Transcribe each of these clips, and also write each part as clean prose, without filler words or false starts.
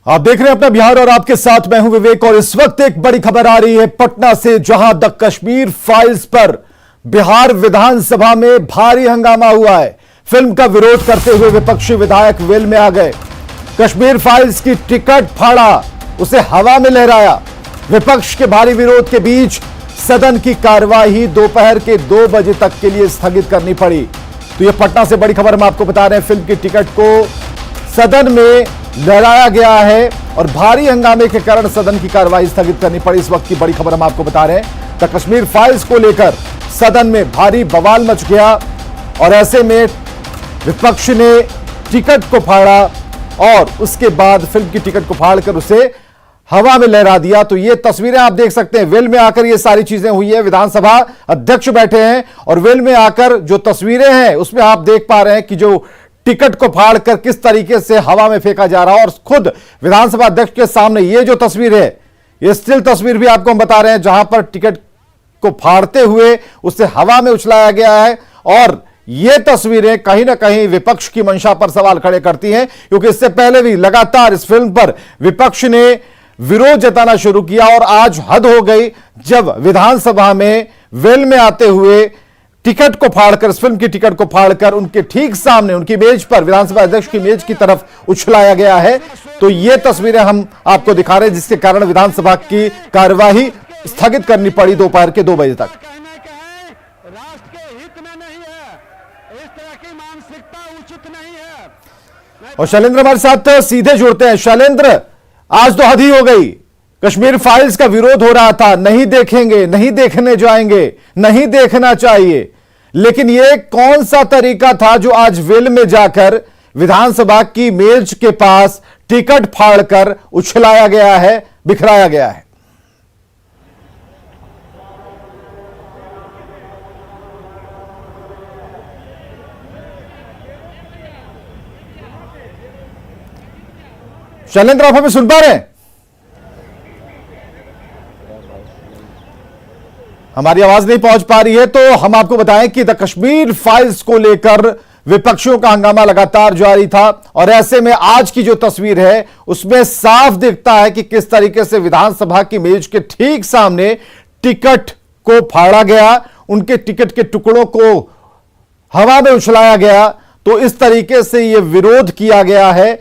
आप देख रहे हैं अपना बिहार और आपके साथ मैं हूं विवेक। और इस वक्त एक बड़ी खबर आ रही है पटना से, जहां द कश्मीर फाइल्स पर बिहार विधानसभा में भारी हंगामा हुआ है। फिल्म का विरोध करते हुए विपक्षी विधायक वेल में आ गए। कश्मीर फाइल्स की टिकट फाड़ा, उसे हवा में लहराया। विपक्ष के भारी विरोध के बीच सदन की कार्यवाही दोपहर के 2 बजे तक के लिए स्थगित करनी पड़ी। तो यह पटना से बड़ी खबर हम आपको बता रहे हैं। फिल्म की टिकट को सदन में लहराया गया है और भारी हंगामे के कारण सदन की कार्यवाही स्थगित करनी पड़ी। इस वक्त की बड़ी खबर हम आपको बता रहे हैं। द कश्मीर फाइल्स को लेकर सदन में भारी बवाल मच गया और ऐसे में विपक्ष ने टिकट को फाड़ा और उसके बाद फिल्म की टिकट को फाड़कर उसे हवा में लहरा दिया। तो ये तस्वीरें आप देख सकते हैं। वेल में आकर ये सारी चीजें हुई है। विधानसभा अध्यक्ष बैठे हैं और वेल में आकर जो तस्वीरें हैं उसमें आप देख पा रहे हैं कि जो टिकट को फाड़कर किस तरीके से हवा में फेंका जा रहा है। और खुद विधानसभा अध्यक्ष के सामने ये जो तस्वीर है, ये स्टिल तस्वीर भी आपको हम बता रहे हैं, जहां पर टिकट को फाड़ते हुए उसे हवा में उछलाया गया है। और ये तस्वीरें कहीं ना कहीं विपक्ष की मंशा पर सवाल खड़े करती हैं, क्योंकि इससे पहले भी लगातार इस फिल्म पर विपक्ष ने विरोध जताना शुरू किया और आज हद हो गई जब विधानसभा में वेल में आते हुए टिकट को फाड़कर, इस फिल्म की टिकट को फाड़कर उनके ठीक सामने, उनकी मेज पर, विधानसभा अध्यक्ष की मेज की तरफ उछलाया गया है। तो ये तस्वीरें हम आपको दिखा रहे हैं, जिसके कारण विधानसभा की कार्यवाही स्थगित करनी पड़ी दोपहर के 2 बजे तक। और शैलेंद्र हमारे साथ सीधे जुड़ते हैं। शैलेंद्र, आज तो हद ही हो गई। कश्मीर फाइल्स का विरोध हो रहा था, नहीं देखेंगे, नहीं देखने जाएंगे, नहीं देखना चाहिए, लेकिन यह कौन सा तरीका था जो आज वेल में जाकर विधानसभा की मेज के पास टिकट फाड़कर उछलाया गया है, बिखराया गया है? शैलेंद्र, आप हमें सुन पा रहे हैं? हमारी आवाज नहीं पहुंच पा रही है तो हम आपको बताएं कि द कश्मीर फाइल्स को लेकर विपक्षियों का हंगामा लगातार जारी था। और ऐसे में आज की जो तस्वीर है उसमें साफ दिखता है कि किस तरीके से विधानसभा की मेज के ठीक सामने टिकट को फाड़ा गया, उनके टिकट के टुकड़ों को हवा में उछलाया गया। तो इस तरीके से यह विरोध किया गया है।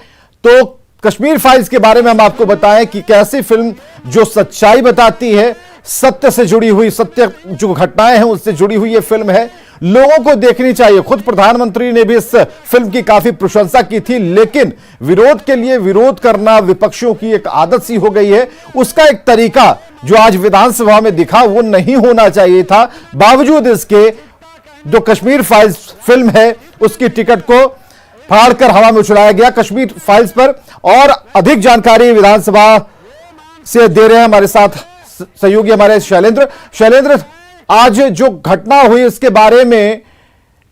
तो कश्मीर फाइल्स के बारे में हम आपको बताएं कि कैसी फिल्म जो सच्चाई बताती है, सत्य से जुड़ी हुई, सत्य जो घटनाएं हैं उससे जुड़ी हुई ये फिल्म है, लोगों को देखनी चाहिए। खुद प्रधानमंत्री ने भी इस फिल्म की काफी प्रशंसा की थी, लेकिन विरोध के लिए विरोध करना विपक्षियों की एक आदत सी हो गई है। उसका एक तरीका जो आज विधानसभा में दिखा वो नहीं होना चाहिए था। बावजूद इसके जो कश्मीर फाइल्स फिल्म है उसकी टिकट को फाड़कर हवा में उछलाया गया। कश्मीर फाइल्स पर और अधिक जानकारी विधानसभा से दे रहे हैं हमारे साथ सहयोगी हमारे शैलेंद्र। शैलेंद्र, आज जो घटना हुई उसके बारे में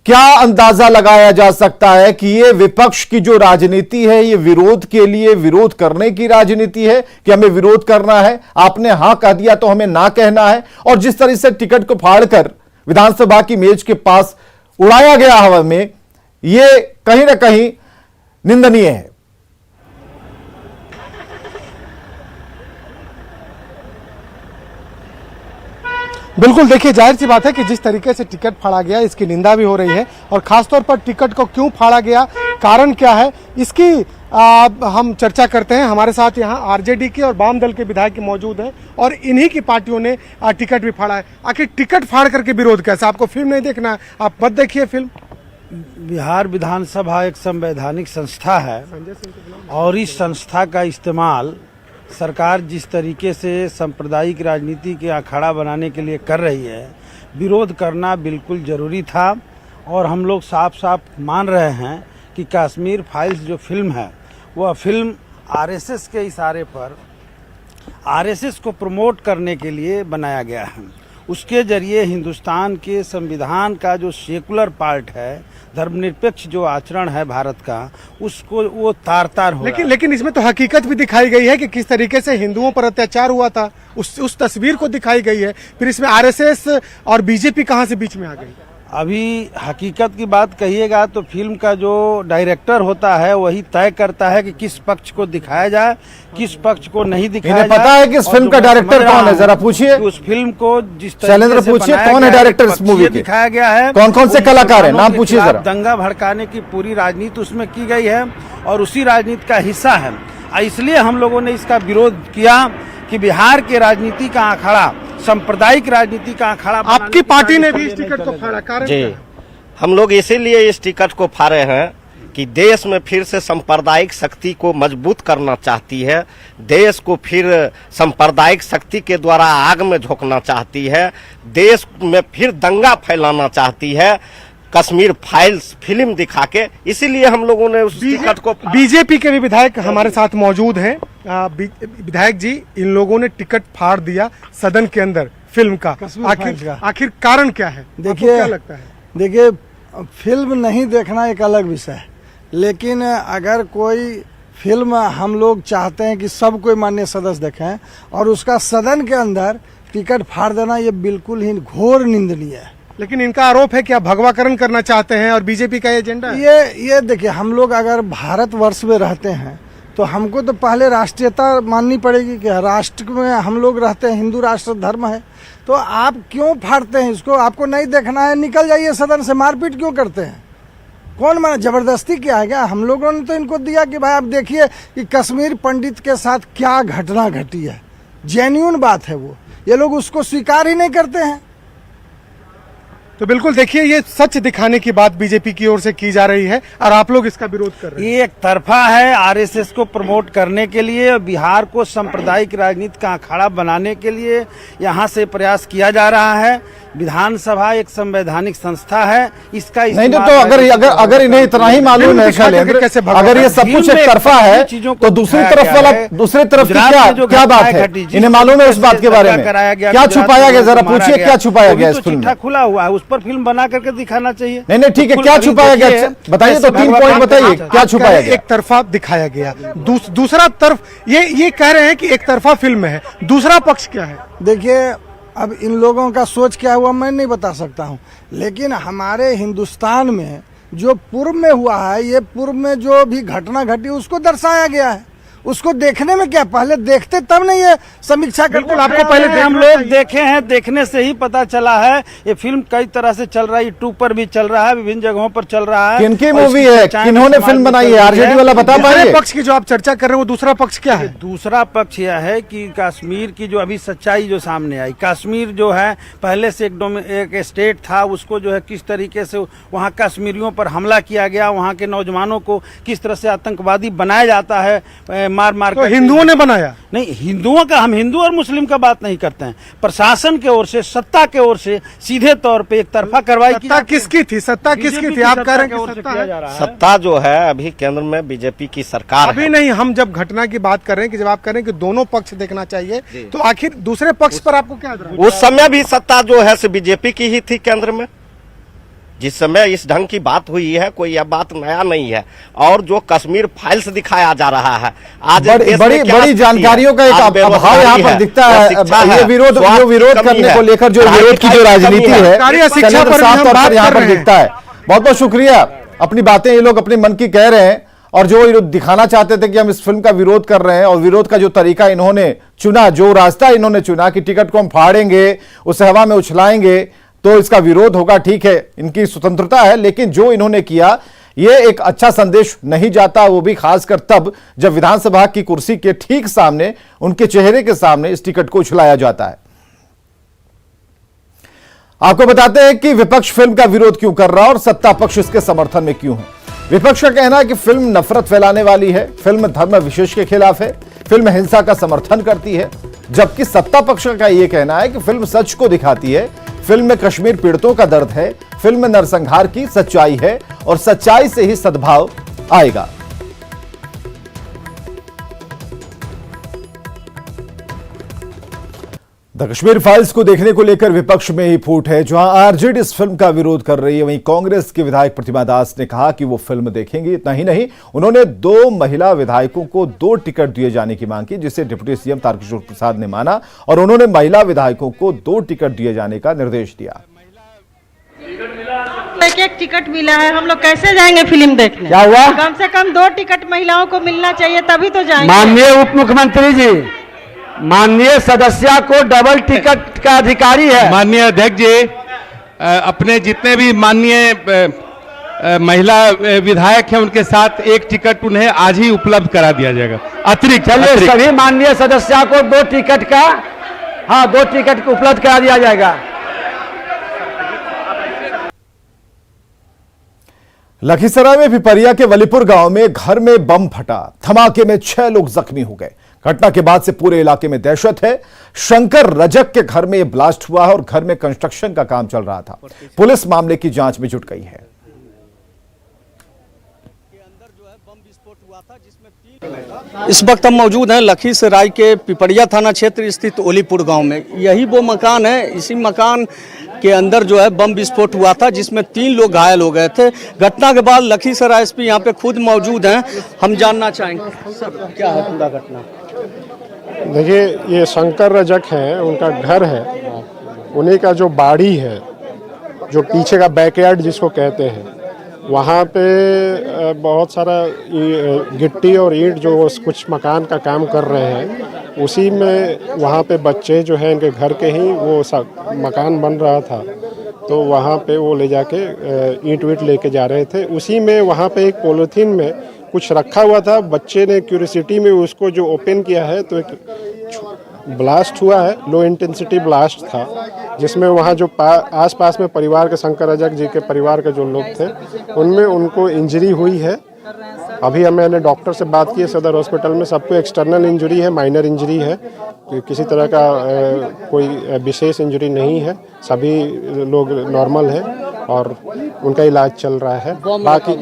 क्या अंदाजा लगाया जा सकता है कि ये विपक्ष की जो राजनीति है, ये विरोध के लिए विरोध करने की राजनीति है कि हमें विरोध करना है, आपने हां कह दिया तो हमें ना कहना है? और जिस तरह से टिकट को फाड़कर विधानसभा की मेज के पास उड़ाया गया हवा में, ये कहीं ना कहीं निंदनीय है। बिल्कुल, देखिए जाहिर सी बात है कि जिस तरीके से टिकट फाड़ा गया इसकी निंदा भी हो रही है और खासतौर पर टिकट को क्यों फाड़ा गया, कारण क्या है, इसकी हम चर्चा करते हैं। हमारे साथ यहाँ आरजेडी के और वाम दल के विधायक मौजूद हैं और इन्हीं की पार्टियों ने टिकट भी फाड़ा है। आखिर टिकट फाड़ करके विरोध कैसा? आपको फिल्म नहीं देखना है, आप मत देखिए फिल्म। बिहार विधानसभा एक संवैधानिक संस्था है और इस संस्था का इस्तेमाल सरकार जिस तरीके से सांप्रदायिक राजनीति के अखाड़ा बनाने के लिए कर रही है, विरोध करना बिल्कुल ज़रूरी था। और हम लोग साफ साफ मान रहे हैं कि कश्मीर फाइल्स जो फिल्म है वह फिल्म आरएसएस के इशारे पर आरएसएस को प्रमोट करने के लिए बनाया गया है। उसके जरिए हिंदुस्तान के संविधान का जो सेकुलर पार्ट है, धर्मनिरपेक्ष जो आचरण है भारत का, उसको वो तार तार हो लेकिन इसमें तो हकीकत भी दिखाई गई है कि किस तरीके से हिंदुओं पर अत्याचार हुआ था, उस तस्वीर को दिखाई गई है। फिर इसमें आरएसएस और बीजेपी कहां से बीच में आ गई? अभी हकीकत की बात कहिएगा तो फिल्म का जो डायरेक्टर होता है वही तय करता है कि किस पक्ष को दिखाया जाए, किस पक्ष को नहीं दिखाया जाए। इन्हें पता है कि इस फिल्म का डायरेक्टर कौन है, जरा पूछिए। उस फिल्म को जिस शैलेंद्र पूछिए कौन है डायरेक्टर इस मूवी के, दिखाया गया है, कौन कौन से कलाकार हैं, नाम पूछिए जरा। दंगा भड़काने की पूरी राजनीति उसमें की गई है और उसी राजनीति का हिस्सा है। इसलिए हम लोगों ने इसका विरोध किया कि बिहार के राजनीति का अखाड़ा, सांप्रदायिक राजनीति का अखाड़ा, आपकी पार्टी ने भी इस टिकट को फाड़ा, कारण जी, हम लोग इसीलिए इस टिकट को फाड़े हैं कि देश में फिर से सांप्रदायिक शक्ति को मजबूत करना चाहती है, देश को फिर सांप्रदायिक शक्ति के द्वारा आग में झोंकना चाहती है, देश में फिर दंगा फैलाना चाहती है, कश्मीर फाइल्स फिल्म दिखा के। इसीलिए हम लोगों ने उस टिकट को। बीजेपी के भी विधायक हमारे साथ मौजूद हैं। विधायक जी, इन लोगों ने टिकट फाड़ दिया सदन के अंदर फिल्म का, आखिर कारण क्या है? देखिए, क्या लगता है? देखिए, फिल्म नहीं देखना एक अलग विषय है, लेकिन अगर कोई फिल्म हम लोग चाहते हैं कि सब कोई माननीय सदस्य देखें और उसका सदन के अंदर टिकट फाड़ देना, ये बिल्कुल ही घोर निंदनीय है। लेकिन इनका आरोप है कि आप भगवाकरण करना चाहते हैं और बीजेपी का एजेंडा है। ये देखिए, हम लोग अगर भारतवर्ष में रहते हैं तो हमको तो पहले राष्ट्रीयता माननी पड़ेगी कि राष्ट्र में हम लोग रहते हैं, हिंदू राष्ट्र धर्म है। तो आप क्यों फाड़ते हैं इसको? आपको नहीं देखना है, निकल जाइए सदन से। मारपीट क्यों करते हैं? कौन माना? जबरदस्ती क्या है क्या? हम लोगों ने तो इनको दिया कि भाई आप देखिए कि कश्मीर पंडित के साथ क्या घटना घटी है, जेन्युइन बात है वो, ये लोग उसको स्वीकार ही नहीं करते हैं। तो बिल्कुल देखिए, ये सच दिखाने की बात बीजेपी की ओर से की जा रही है और आप लोग इसका विरोध कर रहे हैं। ये एक तरफा है, आरएसएस को प्रमोट करने के लिए, बिहार को सांप्रदायिक राजनीति का अखाड़ा बनाने के लिए यहाँ से प्रयास किया जा रहा है। विधानसभा एक संवैधानिक संस्था है, इसका नहीं तो अगर इन्हें इतना ही मालूम है शैलेंद्र, अगर ये सब कुछ एक तरफा है तो दूसरी तरफ की क्या बात है? इन्हें मालूम है उस बात के बारे में? क्या छुपाया गया, जरा पूछिए क्या छुपाया गया इस फिल्म में? खुला हुआ है, उस पर फिल्म बना करके दिखाना चाहिए। नहीं ठीक है, क्या छुपाया गया बताइए तो, 3 पॉइंट बताइए क्या छुपाया गया। एक तरफा दिखाया गया, दूसरा तरफ ये कह रहे हैं कि एक तरफा फिल्म है, दूसरा पक्ष क्या है? देखिए, अब इन लोगों का सोच क्या हुआ मैं नहीं बता सकता हूँ, लेकिन हमारे हिंदुस्तान में जो पूर्व में हुआ है, ये पूर्व में जो भी घटना घटी उसको दर्शाया गया है। उसको देखने में क्या, पहले देखते तब नहीं ये समीक्षा करते। आपको पहले हम लोग देखे हैं, देखने से ही पता चला है। ये फिल्म कई तरह से चल रहा है, यूट्यूब पर भी चल रहा है, विभिन्न जगहों पर चल रहा है। किनकी मूवी है, किन्होंने फिल्म बनाई है, आरजेडी वाला बता पाइए। पक्ष की जो आप चर्चा कर रहे हो, दूसरा पक्ष क्या है? दूसरा पक्ष यह है कि कश्मीर की जो अभी सच्चाई जो सामने आई, कश्मीर जो है पहले से एक स्टेट था, उसको जो है किस तरीके से वहाँ कश्मीरियों पर हमला किया गया, वहाँ के नौजवानों को किस तरह से आतंकवादी बनाया जाता है, मार तो हिंदुओं ने बनाया? नहीं, हिंदुओं का, हम हिंदू और मुस्लिम का बात नहीं करते हैं। प्रशासन के ओर से, सत्ता के ओर से सीधे तौर पे एक तरफा कार्रवाई की। किसकी थी सत्ता? किसकी थी? आप कह रहे हैं सत्ता जो है अभी केंद्र में बीजेपी की सरकार अभी नहीं। हम जब घटना की बात कर रहे हैं कि जब आप कह रहे हैं कि दोनों पक्ष देखना चाहिए, तो आखिर दूसरे पक्ष पर आपको क्या? उस समय भी सत्ता जो है बीजेपी की ही थी केंद्र में, जिस समय इस ढंग की बात हुई है, कोई यह बात नया नहीं है। और जो कश्मीर फाइल्स दिखाया जा रहा है आज, बड़ी जानकारियों का एक अभाव यहाँ पर दिखता है। ये विरोध करने को लेकर जो विरोध की जो राजनीति है, साफ तौर पर यहाँ पर दिखता है। बहुत बहुत शुक्रिया, अपनी बातें ये लोग अपने मन की कह रहे हैं और जो ये दिखाना चाहते थे कि हम इस फिल्म का विरोध कर रहे हैं, और विरोध का जो तरीका इन्होंने चुना, जो रास्ता इन्होंने चुना कि टिकट को हम फाड़ेंगे, उसे हवा में उछलाएंगे तो इसका विरोध होगा, ठीक है, इनकी स्वतंत्रता है। लेकिन जो इन्होंने किया ये एक अच्छा संदेश नहीं जाता, वो भी खासकर तब जब विधानसभा की कुर्सी के ठीक सामने, उनके चेहरे के सामने इस टिकट को उछलाया जाता है। आपको बताते हैं कि विपक्ष फिल्म का विरोध क्यों कर रहा है और सत्ता पक्ष इसके समर्थन में क्यों है। विपक्ष का कहना है कि फिल्म नफरत फैलाने वाली है, फिल्म धर्म विशेष के खिलाफ है, फिल्म हिंसा का समर्थन करती है, जबकि सत्ता पक्ष का यह कहना है कि फिल्म सच को दिखाती है, फिल्म में कश्मीर पीड़ितों का दर्द है, फिल्म में नरसंहार की सच्चाई है और सच्चाई से ही सद्भाव आएगा। द कश्मीर फाइल्स को देखने को लेकर विपक्ष में ही फूट है। जहां आरजेडी इस फिल्म का विरोध कर रही है, वहीं कांग्रेस के विधायक प्रतिमा दास ने कहा कि वो फिल्म देखेंगे। इतना ही नहीं, उन्होंने 2 महिला विधायकों को 2 टिकट दिए जाने की मांग की, जिसे डिप्टी सीएम तारकिशोर प्रसाद ने माना और उन्होंने महिला विधायकों को 2 टिकट दिए जाने का निर्देश दिया। एक एक टिकट मिला है, हम लोग कैसे जाएंगे फिल्म देखने? क्या हुआ? कम से कम 2 टिकट महिलाओं को मिलना चाहिए, तभी तो जाएंगे। माननीय उप मुख्यमंत्री जी, माननीय सदस्य को डबल टिकट का अधिकारी है। माननीय अध्यक्ष जी, अपने जितने भी माननीय महिला विधायक हैं उनके साथ एक टिकट उन्हें आज ही उपलब्ध करा दिया जाएगा अतिरिक्त। चलिए, सभी माननीय सदस्य को 2 टिकट का 2 टिकट उपलब्ध करा दिया जाएगा। लखीसराय में पिपरिया के वलीपुर गांव में घर में बम फटा, धमाके में 6 लोग जख्मी हो गए। घटना के बाद से पूरे इलाके में दहशत है। शंकर रजक के घर में यह ब्लास्ट हुआ है और घर में कंस्ट्रक्शन का काम चल रहा था। पुलिस मामले की जांच में जुट गई है। इस वक्त हम मौजूद हैं लखीसराय के पिपरिया थाना क्षेत्र स्थित ओलीपुर गांव में। यही वो मकान है, इसी मकान के अंदर जो है बम विस्फोट हुआ था जिसमें 3 लोग घायल हो गए थे। घटना के बाद लखीसराय एसपी यहाँ पे खुद मौजूद हैं। हम जानना चाहेंगे सर, क्या है पूरा घटना? देखिए, ये शंकर रजक है, उनका घर है, उन्हीं का जो बाड़ी है, जो पीछे का बैकयार्ड जिसको कहते हैं, वहाँ पे बहुत सारा गिट्टी और ईंट जो कुछ मकान का काम कर रहे हैं, उसी में वहाँ पे बच्चे जो हैं इनके घर के ही वो मकान बन रहा था, तो वहाँ पे वो ले जाके ईंट वीट लेके जा रहे थे। उसी में वहाँ पे एक पॉलीथीन में कुछ रखा हुआ था। बच्चे ने क्यूरियोसिटी में उसको जो ओपन किया है तो एक ब्लास्ट हुआ है, लो इंटेंसिटी ब्लास्ट था, जिसमें वहाँ जो आसपास में परिवार के शंकर रजक जी के परिवार के जो लोग थे उनमें उनको इंजरी हुई है। अभी मैंने डॉक्टर से बात की है सदर हॉस्पिटल में, सबको एक्सटर्नल इंजरी है, माइनर इंजरी है, किसी तरह का कोई विशेष इंजरी नहीं है, सभी लोग नॉर्मल हैं और उनका इलाज चल रहा है। बाकी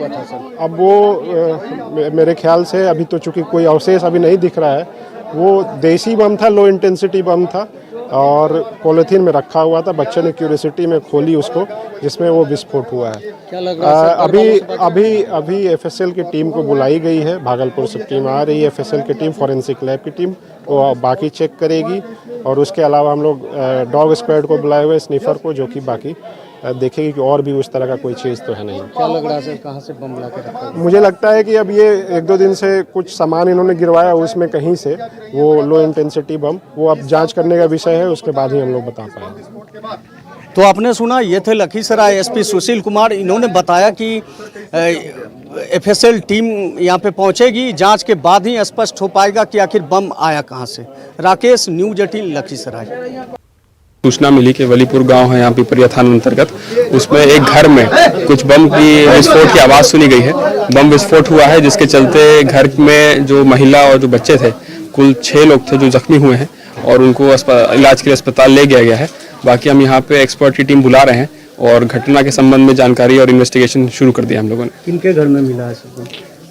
अब वो मेरे ख्याल से अभी तो चूँकि कोई अवशेष अभी नहीं दिख रहा है, वो देसी बम था, लो इंटेंसिटी बम था और पॉलीथीन में रखा हुआ था। बच्चे ने क्यूरियोसिटी में खोली उसको, जिसमें वो विस्फोट हुआ है। क्या लग रहा है अभी एफएसएल की टीम को बुलाई गई है, भागलपुर से टीम आ रही है, एफएसएल की टीम, फॉरेंसिक लैब की टीम, वो बाकी चेक करेगी। और उसके अलावा हम लोग डॉग स्क्वाड को बुलाए हुए, स्निफर को, जो कि बाकी देखेगी कि और भी उस तरह का कोई चीज़ तो है नहीं। क्या लग रहा है सर, कहाँ से बम ला के रखा है? मुझे लगता है कि अब ये 1-2 दिन से कुछ सामान इन्होंने गिरवाया, उसमें कहीं से वो लो इंटेंसिटी बम, वो अब जांच करने का विषय है, उसके बाद ही हम लोग बता पाएंगे। तो आपने सुना, ये थे लखीसराय एसपी सुशील कुमार। इन्होंने बताया कि एफएसएल टीम यहाँ पे पहुँचेगी, जांच के बाद ही स्पष्ट हो पाएगा कि आखिर बम आया कहाँ से। राकेश, न्यूज 18 लखीसराय। सूचना मिली कि वलीपुर गांव है यहाँ पिपरिया थाना अंतर्गत, उसमें एक घर में कुछ बम की विस्फोट की आवाज़ सुनी गई है। बम विस्फोट हुआ है जिसके चलते घर में जो महिला और जो बच्चे थे, कुल 6 लोग थे जो जख्मी हुए हैं और उनको इलाज के लिए अस्पताल ले गया गया है। बाकी हम यहाँ पे एक्सपर्ट की टीम बुला रहे हैं और घटना के संबंध में जानकारी और इन्वेस्टिगेशन शुरू कर दिया हम लोगों ने। किनके घर में मिला है?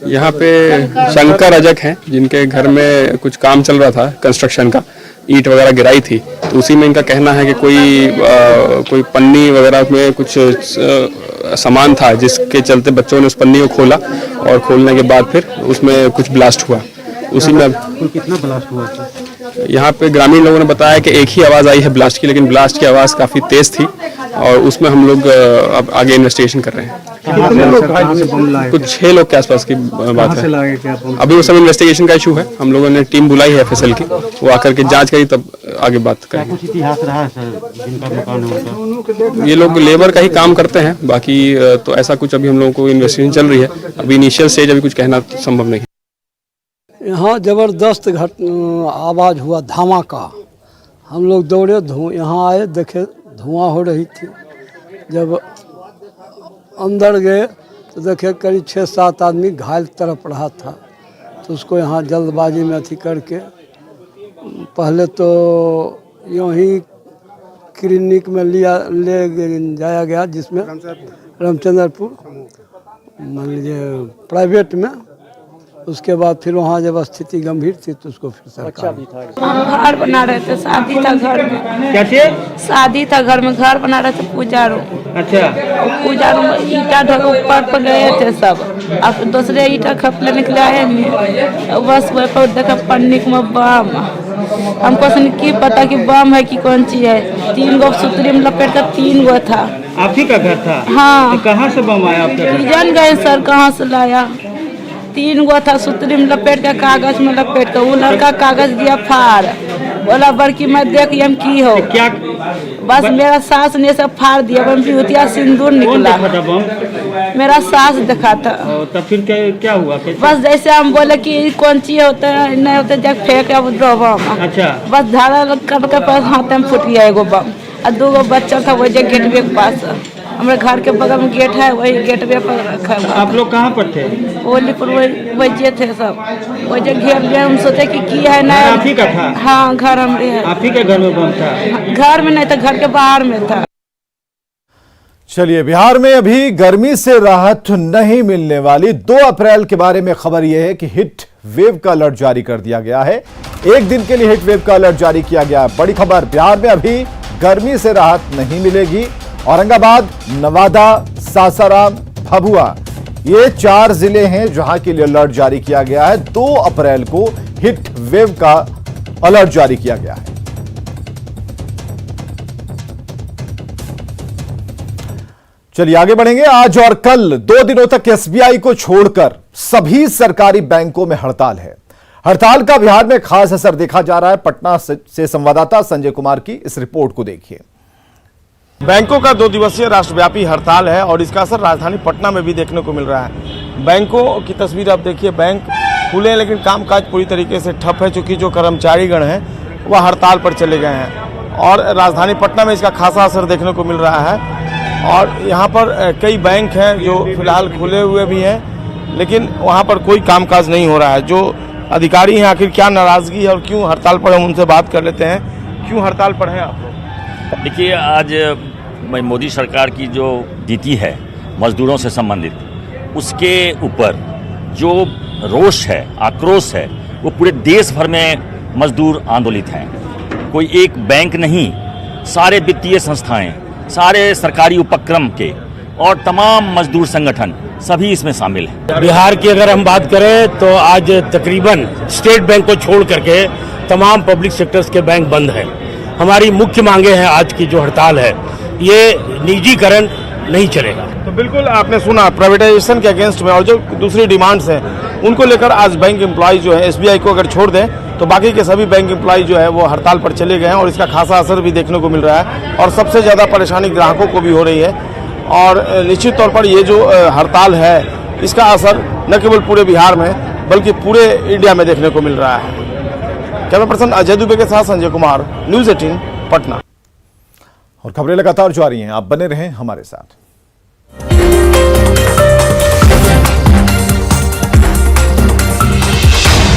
यहाँ पे शंकर रजक हैं जिनके घर में कुछ काम चल रहा था कंस्ट्रक्शन का, ईंट वगैरह गिराई थी, तो उसी में इनका कहना है कि कोई पन्नी वगैरह में कुछ सामान था, जिसके चलते बच्चों ने उस पन्नी को खोला और खोलने के बाद फिर उसमें कुछ ब्लास्ट हुआ। उसी में कितना ब्लास्ट हुआ? यहाँ पे ग्रामीण लोगों ने बताया कि एक ही आवाज़ आई है ब्लास्ट की, लेकिन ब्लास्ट की आवाज़ काफ़ी तेज़ थी और उसमें हम लोग अब आगे इन्वेस्टिगेशन कर रहे हैं। कुछ 6 लोग के आसपास की बात है। अभी वो सब इन्वेस्टिगेशन का इशू है, हम लोगों ने टीम बुलाई है एफएसएल की, वो आकर के जांच करी तब आगे बात करेंगे। कुछ इतिहास रहा है सर जिनका मकान है? ये लोग लेबर का ही काम करते हैं, बाकी तो ऐसा कुछ अभी हम लोगों को इन्वेस्टिगेशन चल रही है। अभी इनिशियल स्टेज अभी कुछ कहना संभव नहीं। यहाँ ज़बरदस्त आवाज़ हुआ, धमाका। हम लोग दौड़े, यहाँ आए, देखे धुआं हो रही थी। जब अंदर गए तो देखे करीब 6-7 आदमी घायल तरफ रहा था, तो उसको यहाँ जल्दबाजी में अथी करके पहले तो यूँ ही क्लिनिक में ले जाया गया, जिसमें रामचंद्रपुर मान लीजिए प्राइवेट में। उसके बाद फिर वहाँ जब स्थिति गंभीर थी तो उसको फिर सरकार। हम घर बना रहे थे, शादी था घर में। कैसे? शादी था घर में, घर बना रहे थे पूजा रूम। अच्छा। पूजा रूम ईटा ऊपर पर गए थे सब, अब दूसरे ईटा खपले निकले आए नहीं, बस वही पर देखा पन्नी में बम हमको की पता कि बम है कि कौन चीज है। 3 गो सूत्री में लपेट कर 3 गो था। आप ही का घर था? हाँ। तो कहाँ से बम आया आपका घर? जान गए सर कहाँ से लाया। 3 गो था सूत्री में लपेट कर, कागज में लपेट कर। वो लड़का कागज दिया फाड़, बोला बड़की मैं देख हम की हो। क्या बस मेरा सास ने सब फाड़ दिया। बिहुतिया सिंदूर निकला। मेरा सास देखा था। तब फिर क्या हुआ? बस जैसे हम बोले कि कौन चीज होता है नहीं होता जब फेंक बम। अच्छा। बस धारा कर के पास हाथ में फूट गया एगो बम और 2 गो बच्चा था वही गेटवे के पास। हमारे घर के बगल में गेट है, वही गेटवे पर रखा हुआ। आप लोग कहाँ पर थे? ओलीपुर वही थे सब, वही घेर लिया। हम सोचे कि है ना। आप ही का था? हाँ घर हमारे है। आप ही के घर में बम था? घर में नहीं था, घर के बाहर में था। चलिए, बिहार में अभी गर्मी से राहत नहीं मिलने वाली। 2 अप्रैल के बारे में खबर यह है कि हीट वेव का अलर्ट जारी कर दिया गया है। एक दिन के लिए हीट वेव का अलर्ट जारी किया गया है। बड़ी खबर, बिहार में अभी गर्मी से राहत नहीं मिलेगी। औरंगाबाद, नवादा, सासाराम, भभुआ ये 4 जिले हैं जहां के लिए अलर्ट जारी किया गया है। 2 अप्रैल को हीट वेव का अलर्ट जारी किया गया है। चलिए आगे बढ़ेंगे। आज और कल 2 दिनों तक एसबीआई को छोड़कर सभी सरकारी बैंकों में हड़ताल है। हड़ताल का बिहार में खास असर देखा जा रहा है। पटना से संवाददाता संजय कुमार की इस रिपोर्ट को देखिए। बैंकों का 2 दिवसीय राष्ट्रव्यापी हड़ताल है और इसका असर राजधानी पटना में भी देखने को मिल रहा है। बैंकों की तस्वीर आप देखिए, बैंक खुले हैं लेकिन कामकाज पूरी तरीके से ठप है, चूंकि जो कर्मचारीगण हैं वह हड़ताल पर चले गए हैं और राजधानी पटना में इसका खासा असर देखने को मिल रहा है। और यहाँ पर कई बैंक हैं जो फिलहाल खुले हुए भी हैं, लेकिन वहाँ पर कोई कामकाज नहीं हो रहा है। जो अधिकारी हैं आखिर क्या नाराजगी है और क्यों हड़ताल पर, हम उनसे बात कर लेते हैं। क्यों हड़ताल पर हैं आप लोग? देखिए, आज मोदी सरकार की जो नीति है मजदूरों से संबंधित, उसके ऊपर जो रोष है, आक्रोश है, वो पूरे देश भर में मजदूर आंदोलित हैं। कोई एक बैंक नहीं, सारे वित्तीय संस्थाएं, सारे सरकारी उपक्रम के और तमाम मजदूर संगठन सभी इसमें शामिल हैं। बिहार की अगर हम बात करें तो आज तकरीबन स्टेट बैंक को छोड़ करके तमाम पब्लिक सेक्टर्स के बैंक बंद हैं। हमारी मुख्य मांगे हैं आज की जो हड़ताल है, ये निजीकरण नहीं चलेगा। तो बिल्कुल आपने सुना, प्राइवेटाइजेशन के अगेंस्ट में और जो दूसरी डिमांड्स हैं उनको लेकर आज बैंक एम्प्लॉय जो है एसबीआई को अगर छोड़ दें तो बाकी के सभी बैंक एम्प्लॉय जो है वो हड़ताल पर चले गए हैं और इसका खासा असर भी देखने को मिल रहा है और सबसे ज़्यादा परेशानी ग्राहकों को भी हो रही है। और निश्चित तौर पर ये जो हड़ताल है इसका असर न केवल पूरे बिहार में बल्कि पूरे इंडिया में देखने को मिल रहा है। कैमरा पर्सन अजय दुबे के साथ संजय कुमार, न्यूज़ 18 पटना। और खबरें लगातार जारी हैं, आप बने रहें हमारे साथ।